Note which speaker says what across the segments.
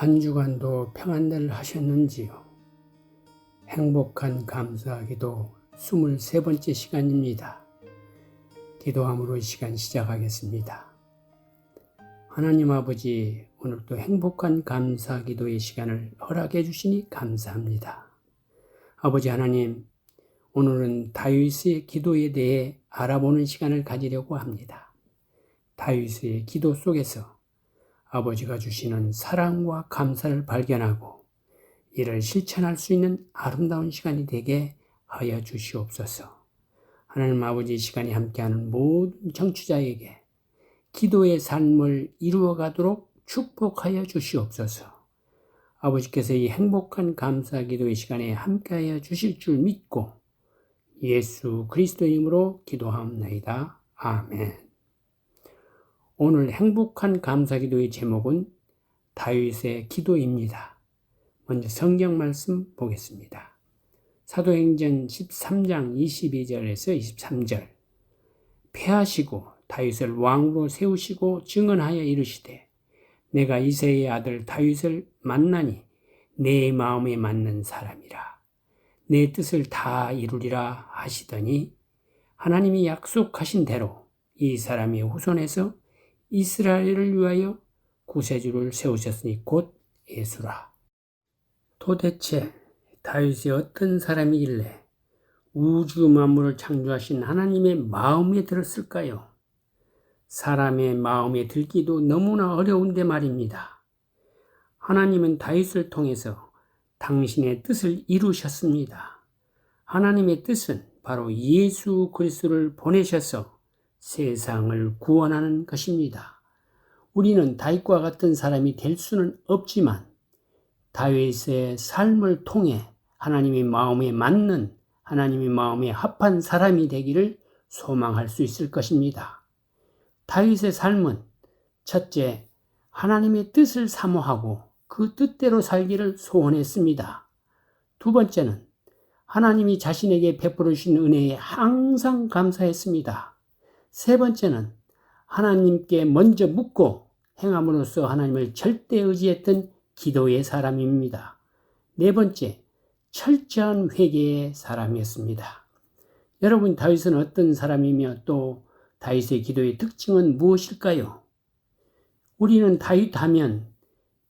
Speaker 1: 한 주간도 평안들 하셨는지요? 행복한 감사기도 23번째 시간입니다. 기도함으로 이 시간 시작하겠습니다. 하나님 아버지, 오늘도 행복한 감사기도의 시간을 허락해 주시니 감사합니다. 아버지 하나님, 오늘은 다윗의 기도에 대해 알아보는 시간을 가지려고 합니다. 다윗의 기도 속에서 아버지가 주시는 사랑과 감사를 발견하고 이를 실천할 수 있는 아름다운 시간이 되게 하여 주시옵소서. 하나님 아버지, 시간이 함께하는 모든 청취자에게 기도의 삶을 이루어가도록 축복하여 주시옵소서. 아버지께서 이 행복한 감사 기도의 시간에 함께하여 주실 줄 믿고 예수 그리스도의 이름으로 기도하옵나이다. 아멘. 오늘 행복한 감사기도의 제목은 다윗의 기도입니다. 먼저 성경 말씀 보겠습니다. 사도행전 13장 22절에서 23절. 패하시고 다윗을 왕으로 세우시고 증언하여 이르시되 내가 이새의 아들 다윗을 만나니 내 마음에 맞는 사람이라. 내 뜻을 다 이루리라 하시더니 하나님이 약속하신 대로 이 사람의 후손에서 이스라엘을 위하여 구세주를 세우셨으니 곧 예수라. 도대체 다윗이 어떤 사람이길래 우주 만물을 창조하신 하나님의 마음에 들었을까요? 사람의 마음에 들기도 너무나 어려운데 말입니다. 하나님은 다윗을 통해서 당신의 뜻을 이루셨습니다. 하나님의 뜻은 바로 예수 그리스도를 보내셔서 세상을 구원하는 것입니다. 우리는 다윗과 같은 사람이 될 수는 없지만 다윗의 삶을 통해 하나님의 마음에 맞는, 하나님의 마음에 합한 사람이 되기를 소망할 수 있을 것입니다. 다윗의 삶은 첫째, 하나님의 뜻을 사모하고 그 뜻대로 살기를 소원했습니다. 두 번째는 하나님이 자신에게 베풀어 주신 은혜에 항상 감사했습니다. 세 번째는 하나님께 먼저 묻고 행함으로써 하나님을 절대 의지했던 기도의 사람입니다. 네 번째, 철저한 회개의 사람이었습니다. 여러분, 다윗은 어떤 사람이며 또 다윗의 기도의 특징은 무엇일까요? 우리는 다윗 하면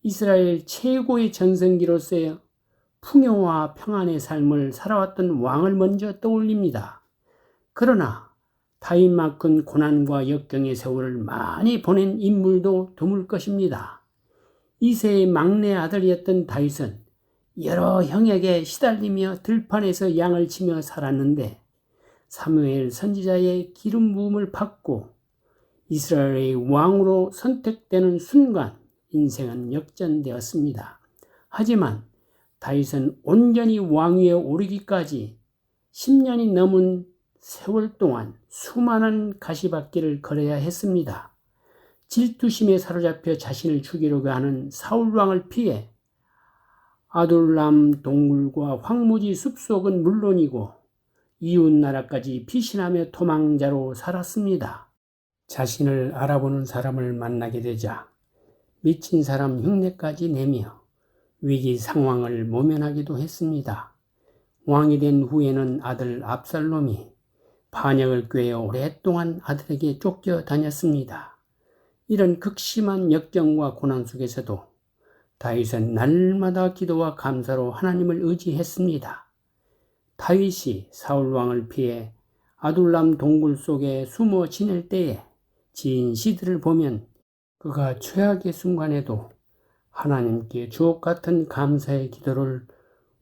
Speaker 1: 이스라엘 최고의 전성기로서의 풍요와 평안의 삶을 살아왔던 왕을 먼저 떠올립니다. 그러나 다윗만큼 고난과 역경의 세월을 많이 보낸 인물도 드물 것입니다. 이새의 막내 아들이었던 다윗은 여러 형에게 시달리며 들판에서 양을 치며 살았는데 사무엘 선지자의 기름 부음을 받고 이스라엘의 왕으로 선택되는 순간 인생은 역전되었습니다. 하지만 다윗은 온전히 왕위에 오르기까지 10년이 넘은 세월 동안 수많은 가시밭길을 걸어야 했습니다. 질투심에 사로잡혀 자신을 죽이려고 하는 사울왕을 피해 아둘람 동굴과 황무지 숲속은 물론이고 이웃나라까지 피신하며 도망자로 살았습니다. 자신을 알아보는 사람을 만나게 되자 미친 사람 흉내까지 내며 위기 상황을 모면하기도 했습니다. 왕이 된 후에는 아들 압살롬이 반역을 꾀해 오랫동안 아들에게 쫓겨다녔습니다. 이런 극심한 역경과 고난 속에서도 다윗은 날마다 기도와 감사로 하나님을 의지했습니다. 다윗이 사울왕을 피해 아둘람 동굴 속에 숨어 지낼 때에 지은 시들을 보면 그가 최악의 순간에도 하나님께 주옥 같은 감사의 기도를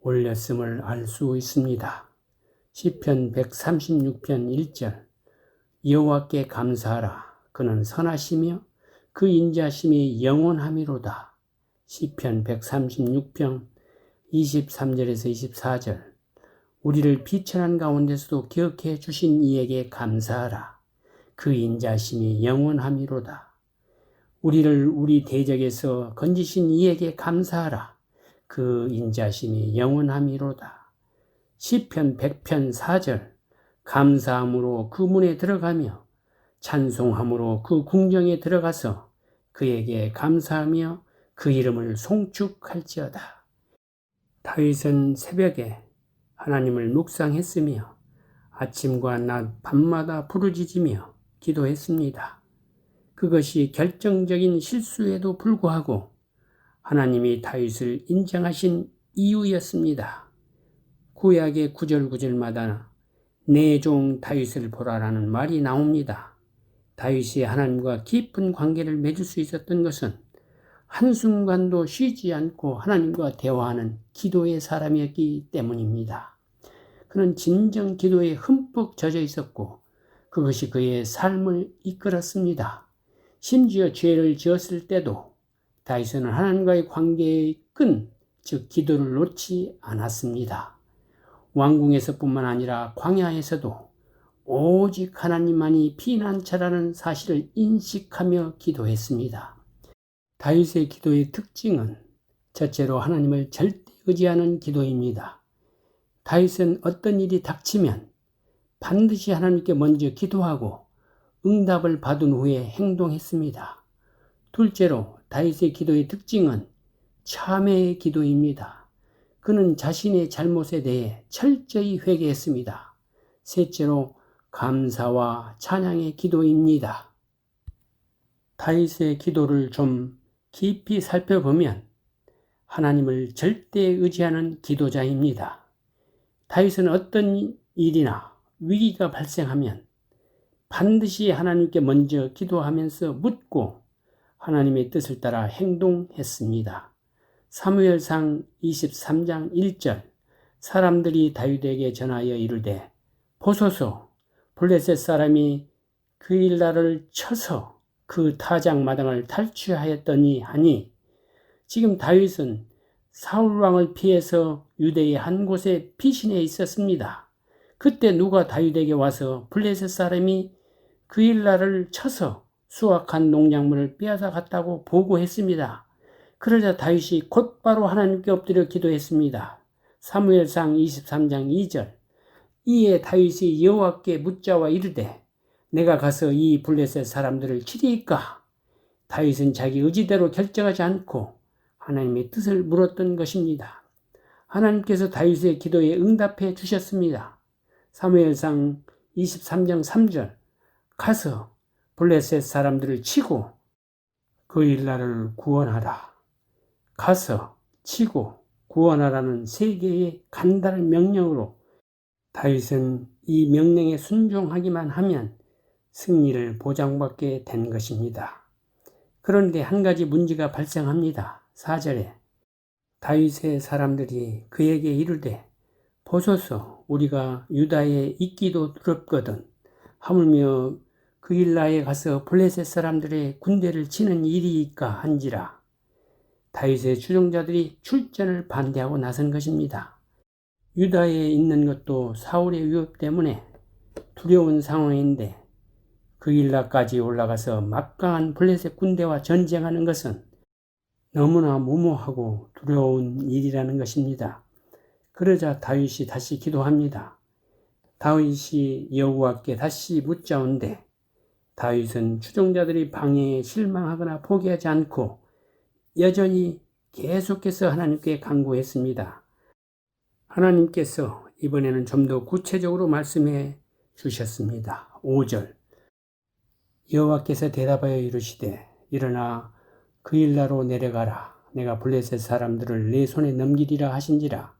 Speaker 1: 올렸음을 알 수 있습니다. 시편 136편 1절. 여호와께 감사하라. 그는 선하시며 그 인자심이 영원함이로다. 시편 136편 23절에서 24절. 우리를 비천한 가운데서도 기억해 주신 이에게 감사하라. 그 인자심이 영원함이로다. 우리를 우리 대적에서 건지신 이에게 감사하라. 그 인자심이 영원함이로다. 시편 100편 4절. 감사함으로 그 문에 들어가며 찬송함으로 그 궁정에 들어가서 그에게 감사하며 그 이름을 송축할지어다. 다윗은 새벽에 하나님을 묵상했으며 아침과 낮 밤마다 부르짖으며 기도했습니다. 그것이 결정적인 실수에도 불구하고 하나님이 다윗을 인정하신 이유였습니다. 구약의 구절구절마다 내 종 다윗을 보라라는 말이 나옵니다. 다윗이 하나님과 깊은 관계를 맺을 수 있었던 것은 한순간도 쉬지 않고 하나님과 대화하는 기도의 사람이었기 때문입니다. 그는 진정 기도에 흠뻑 젖어 있었고 그것이 그의 삶을 이끌었습니다. 심지어 죄를 지었을 때도 다윗은 하나님과의 관계의 끈, 즉 기도를 놓지 않았습니다. 왕궁에서뿐만 아니라 광야에서도 오직 하나님만이 피난처라는 사실을 인식하며 기도했습니다. 다윗의 기도의 특징은 첫째로 하나님을 절대 의지하는 기도입니다. 다윗은 어떤 일이 닥치면 반드시 하나님께 먼저 기도하고 응답을 받은 후에 행동했습니다. 둘째로 다윗의 기도의 특징은 참회의 기도입니다. 그는 자신의 잘못에 대해 철저히 회개했습니다. 셋째로 감사와 찬양의 기도입니다. 다윗의 기도를 좀 깊이 살펴보면 하나님을 절대 의지하는 기도자입니다. 다윗은 어떤 일이나 위기가 발생하면 반드시 하나님께 먼저 기도하면서 묻고 하나님의 뜻을 따라 행동했습니다. 사무엘상 23장 1절. 사람들이 다윗에게 전하여 이르되 보소서 블레셋 사람이 그일라를 쳐서 그 타작 마당을 탈취하였더니 하니, 지금 다윗은 사울 왕을 피해서 유대의 한 곳에 피신해 있었습니다. 그때 누가 다윗에게 와서 블레셋 사람이 그일라를 쳐서 수확한 농작물을 빼앗아 갔다고 보고했습니다. 그러자 다윗이 곧바로 하나님께 엎드려 기도했습니다. 사무엘상 23장 2절. 이에 다윗이 여호와께 묻자와 이르되 내가 가서 이 블레셋 사람들을 치리이까? 다윗은 자기 의지대로 결정하지 않고 하나님의 뜻을 물었던 것입니다. 하나님께서 다윗의 기도에 응답해 주셨습니다. 사무엘상 23장 3절. 가서 블레셋 사람들을 치고 그일라를 구원하라. 가서 치고 구원하라는 세 개의 간단한 명령으로 다윗은 이 명령에 순종하기만 하면 승리를 보장받게 된 것입니다. 그런데 한 가지 문제가 발생합니다. 4절에 다윗의 사람들이 그에게 이르되 보소서 우리가 유다에 있기도 두렵거든 하물며 그일라에 가서 블레셋 사람들의 군대를 치는 일이니까 한지라. 다윗의 추종자들이 출전을 반대하고 나선 것입니다. 유다에 있는 것도 사울의 위협 때문에 두려운 상황인데 그일라까지 올라가서 막강한 블레셋 군대와 전쟁하는 것은 너무나 무모하고 두려운 일이라는 것입니다. 그러자 다윗이 다시 기도합니다. 다윗이 여호와께 다시 묻자온대 다윗은 추종자들이 방해에 실망하거나 포기하지 않고 여전히 계속해서 하나님께 간구했습니다. 하나님께서 이번에는 좀 더 구체적으로 말씀해 주셨습니다. 5절. 여호와께서 대답하여 이르시되 일어나 그일라로 내려가라. 내가 블레셋 사람들을 내 손에 넘기리라 하신지라.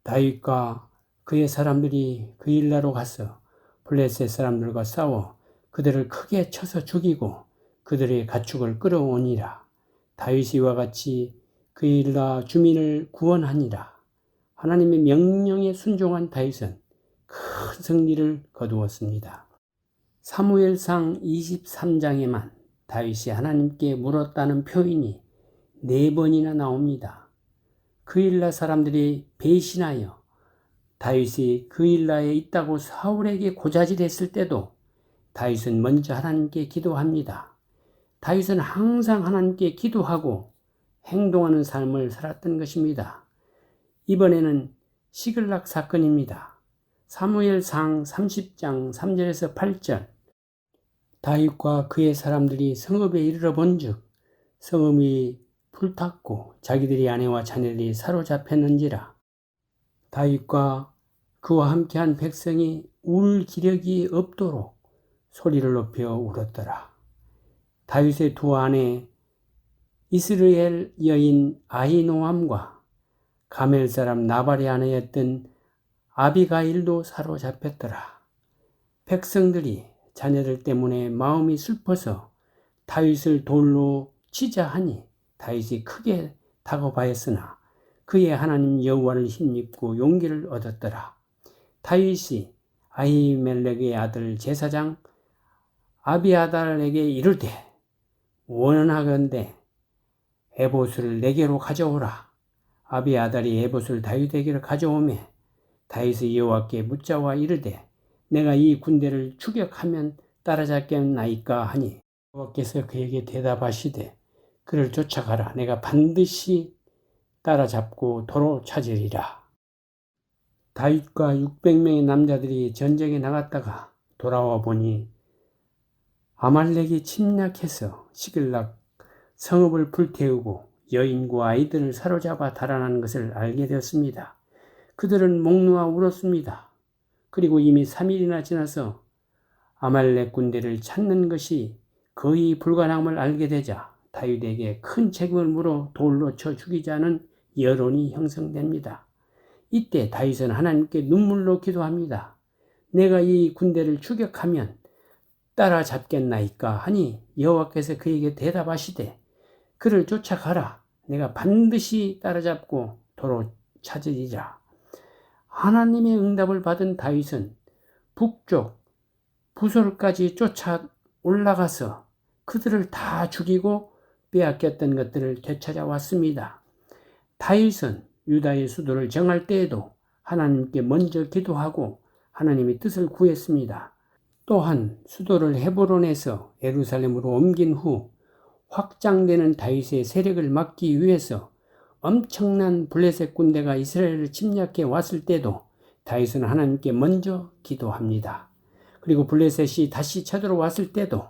Speaker 1: 다윗과 그의 사람들이 그일라로 가서 블레셋 사람들과 싸워 그들을 크게 쳐서 죽이고 그들의 가축을 끌어오니라. 다윗이 이와 같이 그일라 주민을 구원하니라. 하나님의 명령에 순종한 다윗은 큰 승리를 거두었습니다. 사무엘상 23장에만 다윗이 하나님께 물었다는 표현이 4번이나 나옵니다. 그일라 사람들이 배신하여 다윗이 그일라에 있다고 사울에게 고자질했을 때도 다윗은 먼저 하나님께 기도합니다. 다윗은 항상 하나님께 기도하고 행동하는 삶을 살았던 것입니다. 이번에는 시글락 사건입니다. 사무엘상 30장 3절에서 8절. 다윗과 그의 사람들이 성읍에 이르러 본즉 성읍이 불탔고 자기들의 아내와 자녀들이 사로잡혔는지라. 다윗과 그와 함께한 백성이 울 기력이 없도록 소리를 높여 울었더라. 다윗의 두 아내 이스라엘 여인 아히노암과 가멜 사람 나발의 아내였던 아비가일도 사로잡혔더라. 백성들이 자녀들 때문에 마음이 슬퍼서 다윗을 돌로 치자 하니 다윗이 크게 다급하였으나 그의 하나님 여호와를 힘입고 용기를 얻었더라. 다윗이 아히멜렉의 아들 제사장 아비아달에게 이르되 원하건대 에봇을 내게로 가져오라. 아비아달이 에봇을 다윗에게로 가져오매 다윗의 여호와께 묻자와 이르되 내가 이 군대를 추격하면 따라잡겠나이까 하니 여호와께서 그에게 대답하시되 그를 쫓아가라. 내가 반드시 따라잡고 도로 찾으리라. 다윗과 600명의 남자들이 전쟁에 나갔다가 돌아와 보니 아말렉이 침략해서 시글락 성읍을 불태우고 여인과 아이들을 사로잡아 달아난 것을 알게 되었습니다. 그들은 목 놓아 울었습니다. 그리고 이미 3일이나 지나서 아말렉 군대를 찾는 것이 거의 불가능함을 알게 되자 다윗에게 큰 책임을 물어 돌로 쳐 죽이자는 여론이 형성됩니다. 이때 다윗은 하나님께 눈물로 기도합니다. 내가 이 군대를 추격하면 따라잡겠나이까 하니 여호와께서 그에게 대답하시되 그를 쫓아가라. 내가 반드시 따라잡고 도로 찾으리라. 하나님의 응답을 받은 다윗은 북쪽 부솔까지 쫓아 올라가서 그들을 다 죽이고 빼앗겼던 것들을 되찾아왔습니다. 다윗은 유다의 수도를 정할 때에도 하나님께 먼저 기도하고 하나님의 뜻을 구했습니다. 또한 수도를 헤브론에서 예루살렘으로 옮긴 후 확장되는 다윗의 세력을 막기 위해서 엄청난 블레셋 군대가 이스라엘을 침략해 왔을 때도 다윗은 하나님께 먼저 기도합니다. 그리고 블레셋이 다시 쳐들어왔을 때도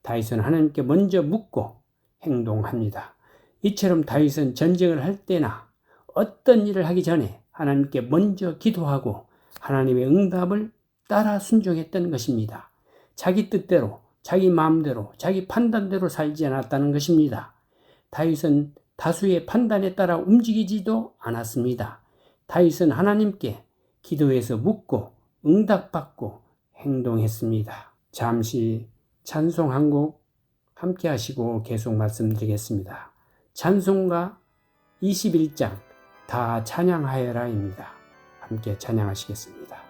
Speaker 1: 다윗은 하나님께 먼저 묻고 행동합니다. 이처럼 다윗은 전쟁을 할 때나 어떤 일을 하기 전에 하나님께 먼저 기도하고 하나님의 응답을 따라 순종했던 것입니다. 자기 뜻대로, 자기 마음대로, 자기 판단대로 살지 않았다는 것입니다. 다윗은 다수의 판단에 따라 움직이지도 않았습니다. 다윗은 하나님께 기도해서 묻고 응답받고 행동했습니다. 잠시 찬송 한 곡 함께 하시고 계속 말씀드리겠습니다. 찬송가 21장 다 찬양하여라입니다. 함께 찬양하시겠습니다.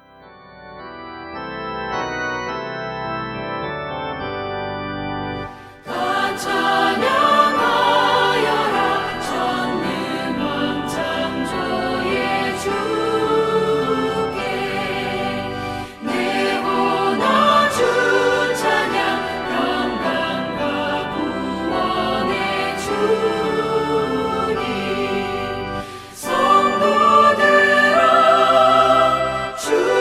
Speaker 2: 성도들아 주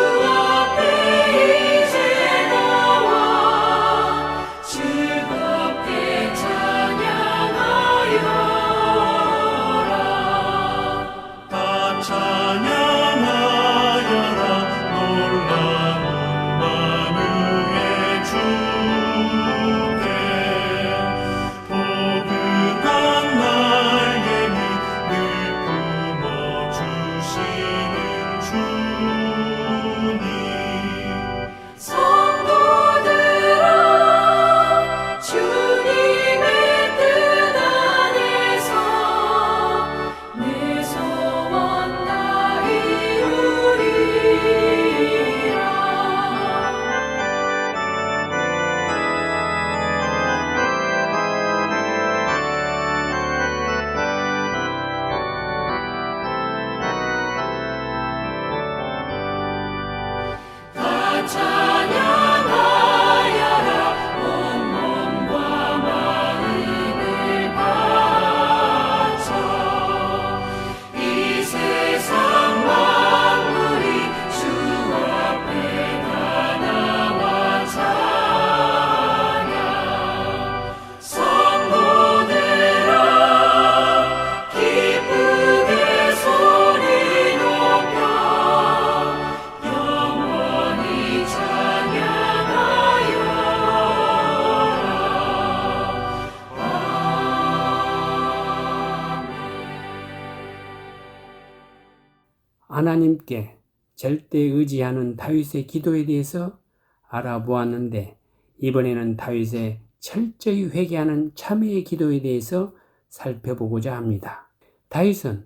Speaker 1: 하나님께 절대 의지하는 다윗의 기도에 대해서 알아보았는데, 이번에는 다윗의 철저히 회개하는 참회의 기도에 대해서 살펴보고자 합니다. 다윗은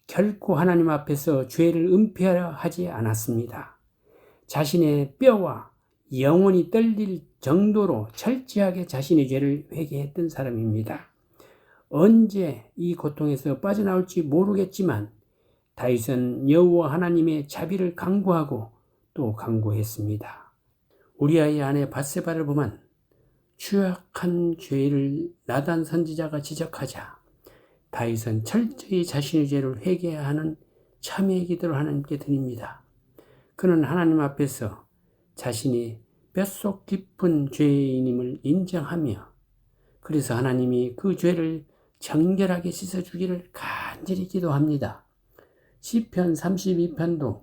Speaker 1: 결코 하나님 앞에서 죄를 은폐하려 하지 않았습니다. 자신의 뼈와 영혼이 떨릴 정도로 철저하게 자신의 죄를 회개했던 사람입니다. 언제 이 고통에서 빠져나올지 모르겠지만 다윗은 여호와 하나님의 자비를 간구하고 또 간구했습니다. 우리아의 아내 밧세바를 보면 추악한 죄를 나단 선지자가 지적하자 다윗은 철저히 자신의 죄를 회개해야 하는 참회의 기도를 하나님께 드립니다. 그는 하나님 앞에서 자신이 뼛속 깊은 죄인임을 인정하며, 그래서 하나님이 그 죄를 정결하게 씻어주기를 간절히 기도합니다. 시편 32편도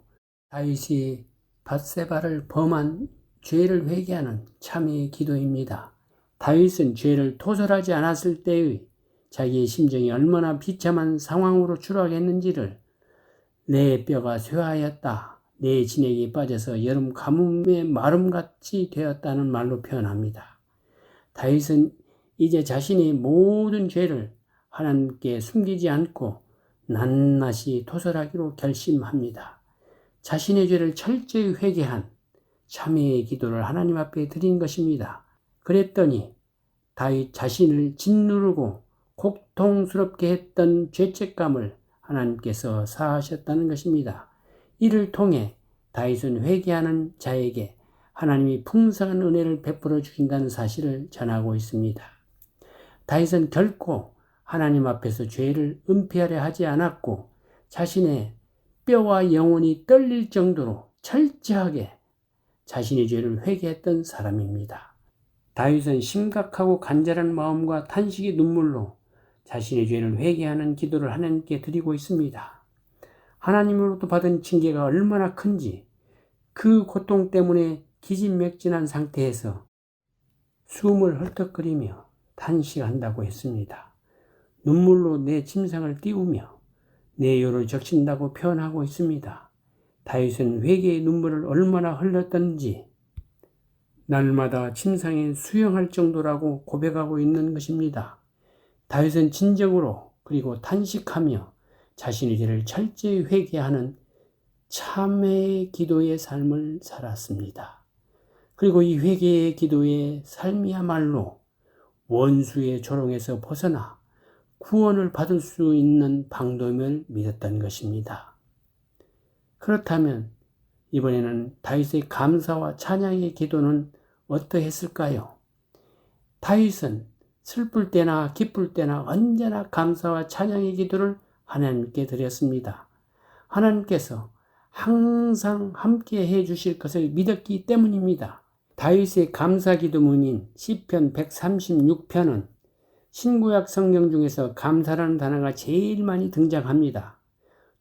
Speaker 1: 다윗이 밧세바를 범한 죄를 회개하는 참회의 기도입니다. 다윗은 죄를 토설하지 않았을 때의 자기의 심정이 얼마나 비참한 상황으로 추락했는지를 내 뼈가 쇠하였다, 내 진액이 빠져서 여름 가뭄의 마름같이 되었다는 말로 표현합니다. 다윗은 이제 자신의 모든 죄를 하나님께 숨기지 않고 낱낱이 토설하기로 결심합니다. 자신의 죄를 철저히 회개한 참회의 기도를 하나님 앞에 드린 것입니다. 그랬더니 다윗 자신을 짓누르고 고통스럽게 했던 죄책감을 하나님께서 사하셨다는 것입니다. 이를 통해 다윗은 회개하는 자에게 하나님이 풍성한 은혜를 베풀어 주신다는 사실을 전하고 있습니다. 다윗은 결코 하나님 앞에서 죄를 은폐하려 하지 않았고 자신의 뼈와 영혼이 떨릴 정도로 철저하게 자신의 죄를 회개했던 사람입니다. 다윗은 심각하고 간절한 마음과 탄식의 눈물로 자신의 죄를 회개하는 기도를 하나님께 드리고 있습니다. 하나님으로부터 받은 징계가 얼마나 큰지 그 고통 때문에 기진맥진한 상태에서 숨을 헐떡거리며 탄식한다고 했습니다. 눈물로 내 침상을 띄우며 내 혀를 적신다고 표현하고 있습니다. 다윗은 회개의 눈물을 얼마나 흘렸던지 날마다 침상에 수영할 정도라고 고백하고 있는 것입니다. 다윗은 진정으로 그리고 탄식하며 자신의 죄를 철저히 회개하는 참회의 기도의 삶을 살았습니다. 그리고 이 회개의 기도의 삶이야말로 원수의 조롱에서 벗어나 구원을 받을 수 있는 방도임을 믿었던 것입니다. 그렇다면 이번에는 다윗의 감사와 찬양의 기도는 어떠했을까요? 다윗은 슬플 때나 기쁠 때나 언제나 감사와 찬양의 기도를 하나님께 드렸습니다. 하나님께서 항상 함께 해 주실 것을 믿었기 때문입니다. 다윗의 감사 기도문인 시편 136편은 신구약 성경 중에서 감사라는 단어가 제일 많이 등장합니다.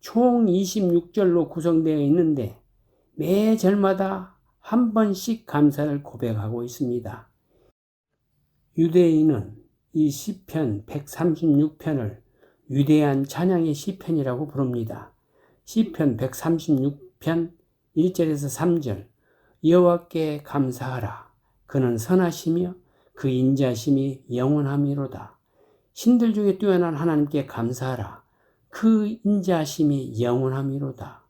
Speaker 1: 총 26절로 구성되어 있는데 매 절마다 한 번씩 감사를 고백하고 있습니다. 유대인은 이 시편 136편을 위대한 찬양의 시편이라고 부릅니다. 시편 136편 1절에서 3절 여호와께 감사하라. 그는 선하시며 그 인자심이 영원함이로다. 신들 중에 뛰어난 하나님께 감사하라. 그 인자심이 영원함이로다.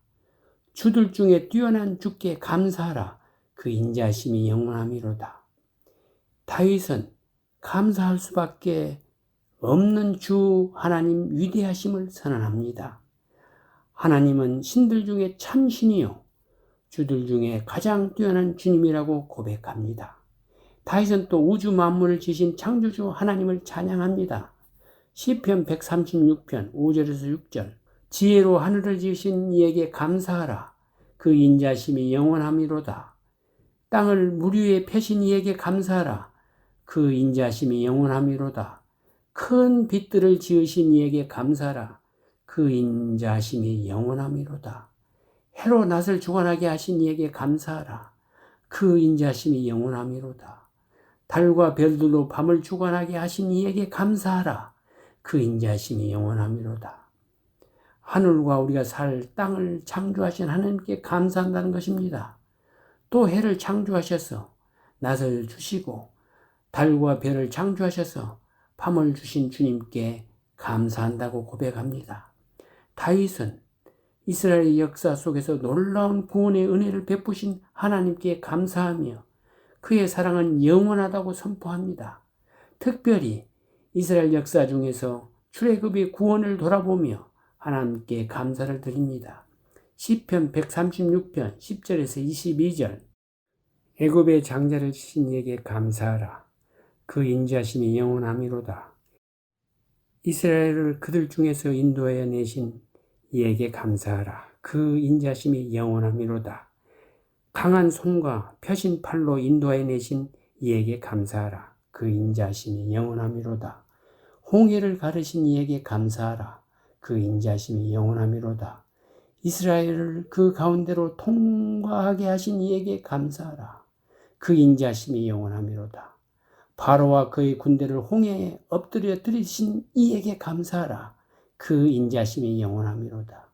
Speaker 1: 주들 중에 뛰어난 주께 감사하라. 그 인자심이 영원함이로다. 다윗은 감사할 수밖에 없는 주 하나님 위대하심을 선언합니다. 하나님은 신들 중에 참신이요 주들 중에 가장 뛰어난 주님이라고 고백합니다. 다윗은 또 우주 만물을 지으신 창조주 하나님을 찬양합니다. 시편 136편 5절에서 6절 지혜로 하늘을 지으신 이에게 감사하라. 그 인자심이 영원함이로다. 땅을 물 위에 펴신 이에게 감사하라. 그 인자심이 영원함이로다. 큰 빛들을 지으신 이에게 감사하라. 그 인자심이 영원함이로다. 해로 낯을 주관하게 하신 이에게 감사하라. 그 인자심이 영원함이로다. 달과 별들로 밤을 주관하게 하신 이에게 감사하라. 그 인자심이 영원함이로다. 하늘과 우리가 살 땅을 창조하신 하나님께 감사한다는 것입니다. 또 해를 창조하셔서 낯을 주시고 달과 별을 창조하셔서 밤을 주신 주님께 감사한다고 고백합니다. 다윗은 이스라엘의 역사 속에서 놀라운 구원의 은혜를 베푸신 하나님께 감사하며 그의 사랑은 영원하다고 선포합니다. 특별히 이스라엘 역사 중에서 출애굽의 구원을 돌아보며 하나님께 감사를 드립니다. 시편 136편 10절에서 22절 애굽의 장자를 치신 이에게 감사하라. 그 인자심이 영원함이로다. 이스라엘을 그들 중에서 인도하여 내신 이에게 감사하라. 그 인자심이 영원함이로다. 강한 손과 펴신 팔로 인도하여 내신 이에게 감사하라. 그 인자심이 영원함이로다. 홍해를 가르신 이에게 감사하라. 그 인자심이 영원함이로다. 이스라엘을 그 가운데로 통과하게 하신 이에게 감사하라. 그 인자심이 영원함이로다. 바로와 그의 군대를 홍해에 엎드려 들이신 이에게 감사하라. 그 인자심이 영원함이로다.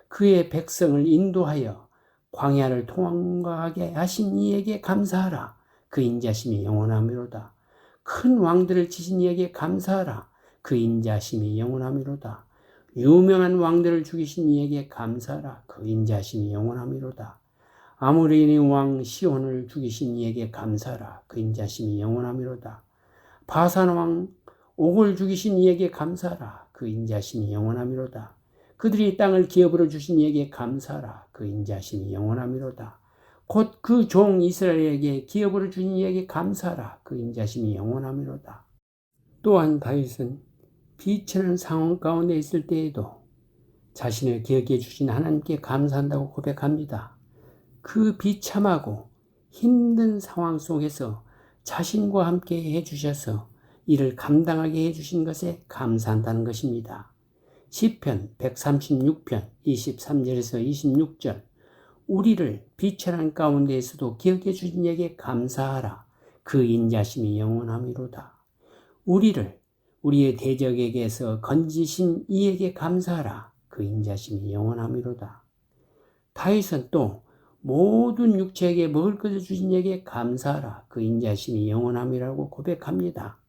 Speaker 1: 그의 백성을 인도하여 광야를 통과하게 하신 이에게 감사하라. 그 인자심이 영원함이로다. 큰 왕들을 치신 이에게 감사하라. 그 인자심이 영원함이로다. 유명한 왕들을 죽이신 이에게 감사하라. 그 인자심이 영원함이로다. 아모리의 왕 시온을 죽이신 이에게 감사하라. 그 인자심이 영원함이로다. 바산 왕 옥을 죽이신 이에게 감사하라. 그 인자심이 영원함이로다. 그들이 땅을 기업으로 주신 이에게 감사하라. 그 인자심이 영원함이로다. 곧 그 종 이스라엘에게 기업으로 준 이에게 감사하라. 그 인자심이 영원함이로다. 또한 다윗은 비천한 상황 가운데 있을 때에도 자신을 기억해 주신 하나님께 감사한다고 고백합니다. 그 비참하고 힘든 상황 속에서 자신과 함께 해주셔서 이를 감당하게 해주신 것에 감사한다는 것입니다. 시편 136편 23절에서 26절 우리를 비천한 가운데에서도 기억해 주신 이에게 감사하라. 그 인자심이 영원함이로다. 우리를 우리의 대적에게서 건지신 이에게 감사하라. 그 인자심이 영원함이로다. 다윗은 또 모든 육체에게 먹을 것을 주신 이에게 감사하라. 그 인자심이 영원함이라고 고백합니다.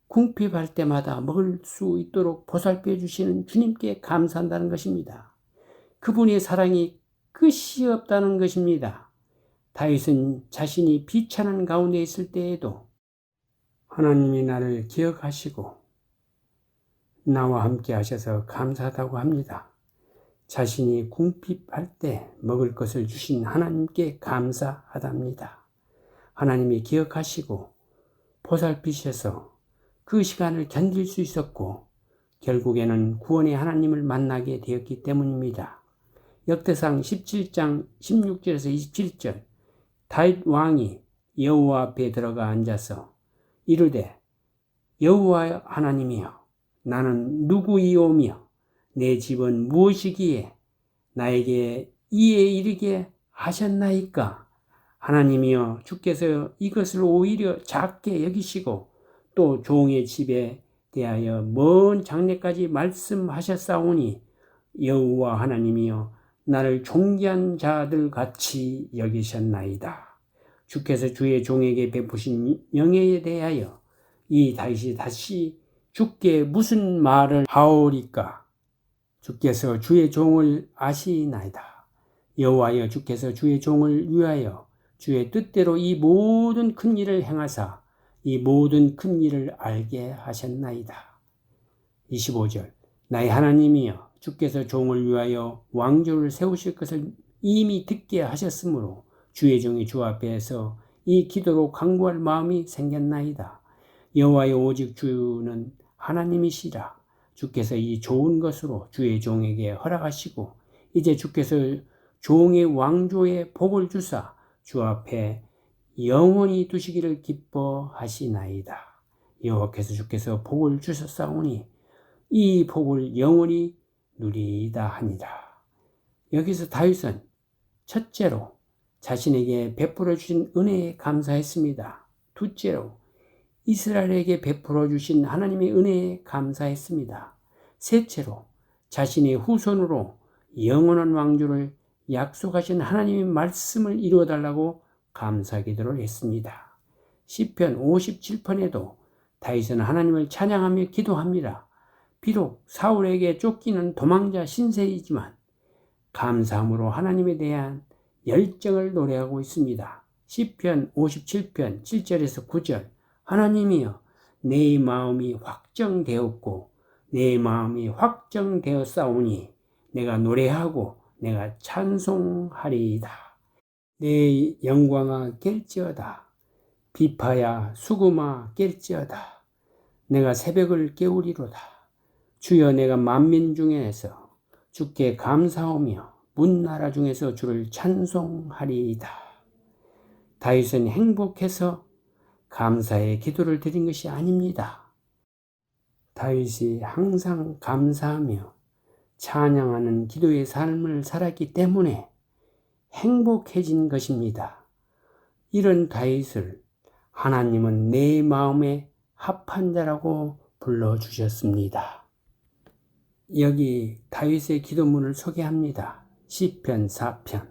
Speaker 1: 궁핍할 때마다 먹을 수 있도록 보살펴 주시는 주님께 감사한다는 것입니다. 그분의 사랑이 끝이 없다는 것입니다. 다윗은 자신이 비천한 가운데 있을 때에도 하나님이 나를 기억하시고 나와 함께 하셔서 감사하다고 합니다. 자신이 궁핍할 때 먹을 것을 주신 하나님께 감사하답니다. 하나님이 기억하시고 보살피셔서 그 시간을 견딜 수 있었고 결국에는 구원의 하나님을 만나게 되었기 때문입니다. 역대상 17장 16절에서 27절 다윗 왕이 여호와 앞에 들어가 앉아서 이르되 여호와 하나님이여 나는 누구이오며 내 집은 무엇이기에 나에게 이에 이르게 하셨나이까? 하나님이여 주께서 이것을 오히려 작게 여기시고 또 종의 집에 대하여 먼 장래까지 말씀하셨사오니 여호와 하나님이여 나를 존귀한 자들 같이 여기셨나이다. 주께서 주의 종에게 베푸신 명예에 대하여 이 다윗이 다시 주께 무슨 말을 하오리까? 주께서 주의 종을 아시나이다. 여호와여 주께서 주의 종을 위하여 주의 뜻대로 이 모든 큰 일을 행하사 이 모든 큰 일을 알게 하셨나이다. 25절 나의 하나님이여 주께서 종을 위하여 왕조를 세우실 것을 이미 듣게 하셨으므로 주의 종이 주 앞에서 이 기도로 간구할 마음이 생겼나이다. 여호와여 오직 주는 하나님이시라. 주께서 이 좋은 것으로 주의 종에게 허락하시고 이제 주께서 종의 왕조에 복을 주사 주 앞에 영원히 두시기를 기뻐하시나이다. 여호와께서 주께서 복을 주셨사오니 이 복을 영원히 누리이다 하니라. 여기서 다윗은 첫째로 자신에게 베풀어 주신 은혜에 감사했습니다. 둘째로 이스라엘에게 베풀어 주신 하나님의 은혜에 감사했습니다. 셋째로 자신의 후손으로 영원한 왕조를 약속하신 하나님의 말씀을 이루어달라고 감사기도를 했습니다. 시편 57편에도 다윗은 하나님을 찬양하며 기도합니다. 비록 사울에게 쫓기는 도망자 신세이지만 감사함으로 하나님에 대한 열정을 노래하고 있습니다. 시편 57편 7절에서 9절 하나님이여 내 마음이 확정되었고 내 마음이 확정되었사오니 내가 노래하고 내가 찬송하리이다. 내 영광아 깰지어다. 비파야 수금아 깰지어다. 내가 새벽을 깨우리로다. 주여 내가 만민 중에서 주께 감사하며 문나라 중에서 주를 찬송하리이다. 다윗은 행복해서 감사의 기도를 드린 것이 아닙니다. 다윗이 항상 감사하며 찬양하는 기도의 삶을 살았기 때문에 행복해진 것입니다. 이런 다윗을 하나님은 내 마음에 합한 자라고 불러주셨습니다. 여기 다윗의 기도문을 소개합니다. 시편 4편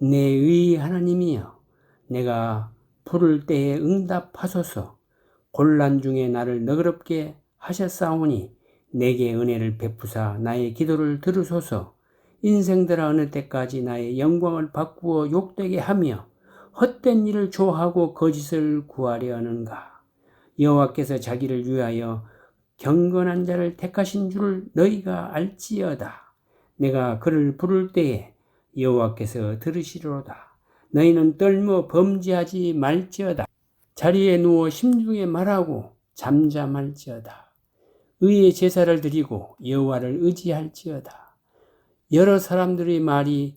Speaker 1: 내 의 하나님이여 내가 부를 때에 응답하소서. 곤란 중에 나를 너그럽게 하셨사오니 내게 은혜를 베푸사 나의 기도를 들으소서. 인생들아 어느 때까지 나의 영광을 바꾸어 욕되게 하며 헛된 일을 좋아하고 거짓을 구하려 하는가. 여호와께서 자기를 위하여 경건한 자를 택하신 줄을 너희가 알지어다. 내가 그를 부를 때에 여호와께서 들으시리로다. 너희는 떨며 범죄하지 말지어다. 자리에 누워 심중에 말하고 잠잠할지어다. 의의 제사를 드리고 여호와를 의지할지어다. 여러 사람들의 말이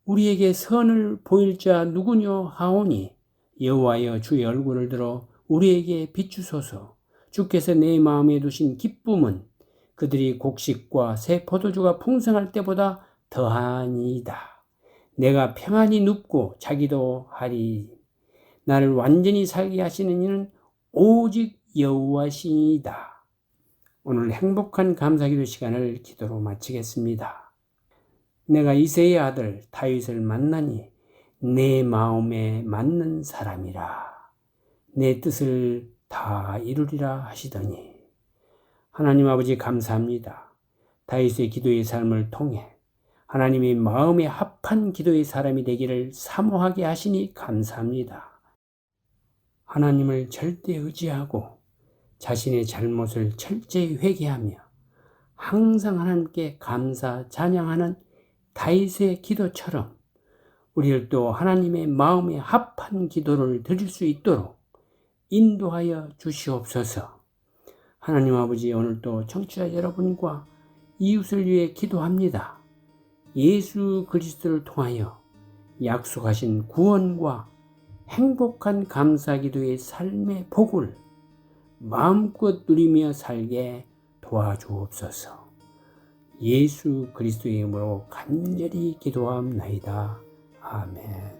Speaker 1: 우리에게 선을 보일 자 누구뇨 하오니 여호와여 주의 얼굴을 들어 우리에게 비추소서. 주께서 내 마음에 두신 기쁨은 그들이 곡식과 새 포도주가 풍성할 때보다 더하니이다. 내가 평안히 눕고 자기도 하리. 나를 완전히 살게 하시는 이는 오직 여호와시이다. 오늘 행복한 감사기도 시간을 기도로 마치겠습니다. 내가 이새의 아들 다윗을 만나니 내 마음에 맞는 사람이라. 내 뜻을 다 이루리라 하시더니 하나님 아버지 감사합니다. 다윗의 기도의 삶을 통해 하나님의 마음에 합한 기도의 사람이 되기를 사모하게 하시니 감사합니다. 하나님을 절대 의지하고 자신의 잘못을 철저히 회개하며 항상 하나님께 감사 찬양하는 다윗의 기도처럼 우리를 또 하나님의 마음에 합한 기도를 드릴 수 있도록 인도하여 주시옵소서. 하나님 아버지 오늘도 청취자 여러분과 이웃을 위해 기도합니다. 예수 그리스도를 통하여 약속하신 구원과 행복한 감사기도의 삶의 복을 마음껏 누리며 살게 도와주옵소서. 예수 그리스도의 이름으로 간절히 기도하옵나이다. 아멘.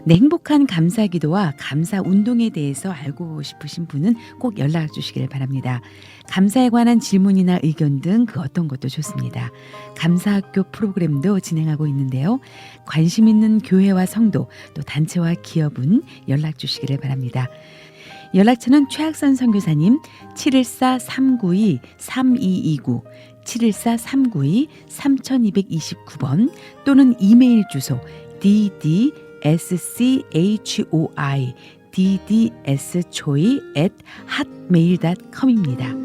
Speaker 2: 네, 행복한 감사기도와 감사운동에 대해서 알고 싶으신 분은 꼭 연락 주시길 바랍니다. 감사에 관한 질문이나 의견 등 그 어떤 것도 좋습니다. 감사학교 프로그램도 진행하고 있는데요. 관심 있는 교회와 성도 또 단체와 기업은 연락 주시기를 바랍니다. 연락처는 최학선 선교사님 714-392-3229 714-392-3229번 또는 이메일 주소 ddschoi@hotmail.com입니다.